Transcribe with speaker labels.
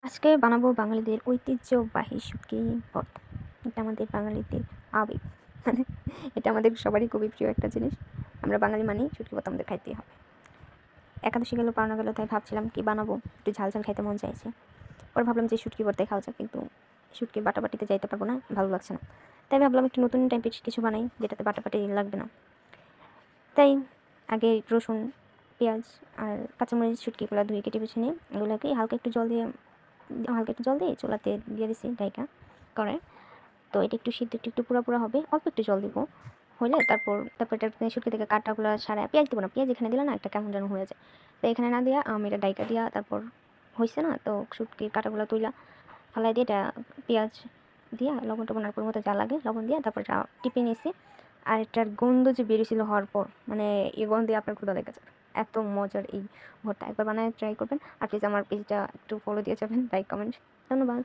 Speaker 1: আজকে বানাবো বাঙালিদের ঐতিহ্যবাহী শুটকি ভর্তা। এটা আমাদের বাঙালিদের আবেগ, মানে এটা আমাদের সবারই খুবই প্রিয় একটা জিনিস। আমরা বাঙালি মানেই শুটকি ভর্তা আমাদের খাইতেই হবে। একাদশী গেল পাওনা গেল, তাই ভাবছিলাম কি বানাবো, একটু ঝাল ঝাল খাইতে মন চাইছে। পরে ভাবলাম যে শুটকি ভর্তাই খাওয়া যাক, কিন্তু শুটকি বাটাবাটিতে যাইতে পারবো না, ভালো লাগছে না। তাই ভাবলাম একটু নতুন টাইপের কিছু বানাই, যেটাতে বাটাবাটি লাগবে না। তাই আগে রসুন, পেঁয়াজ আর কাঁচামরিচ শুটকিগুলো ধুয়ে কেটে বেছে নিয়ে এগুলোকে হালকা একটু জল দিয়ে চুলাতে দিয়ে দিছি ঢাইকা করে। তো এটা একটু সিদ্ধ একটু পুরা পুরা হবে, অল্প একটু জল দিব। হলে তারপর এটা শুটকি থেকে কাঁটাগুলো সারা, পেঁয়াজ দিব না, পেঁয়াজ এখানে দিলে না একটা কেমন যেন হয়ে যায়। তো এখানে না দিয়া আমি এটা ডাইকা দিয়া তারপর হয়েছে না, তো শুটকির কাঁটাগুলো তুইলা ফালাই দিয়ে এটা পেঁয়াজ দিয়া লবণ টবণ আর মতো যা লাগে লবণ দিয়া তারপর এটা টিপে নিয়েছি। আর এটার গন্ধ যে বেরিয়েছিল হওয়ার পর, মানে এই গন্ধে আপনার ক্ষুধা লেগে যাবে। এত মজার এই ভর্তা, একবার বানায় ট্রাই করবেন। আর প্লিজ আমার পেজটা একটু ফলো দিয়ে যাবেন, লাইক কমেন্ট। ধন্যবাদ।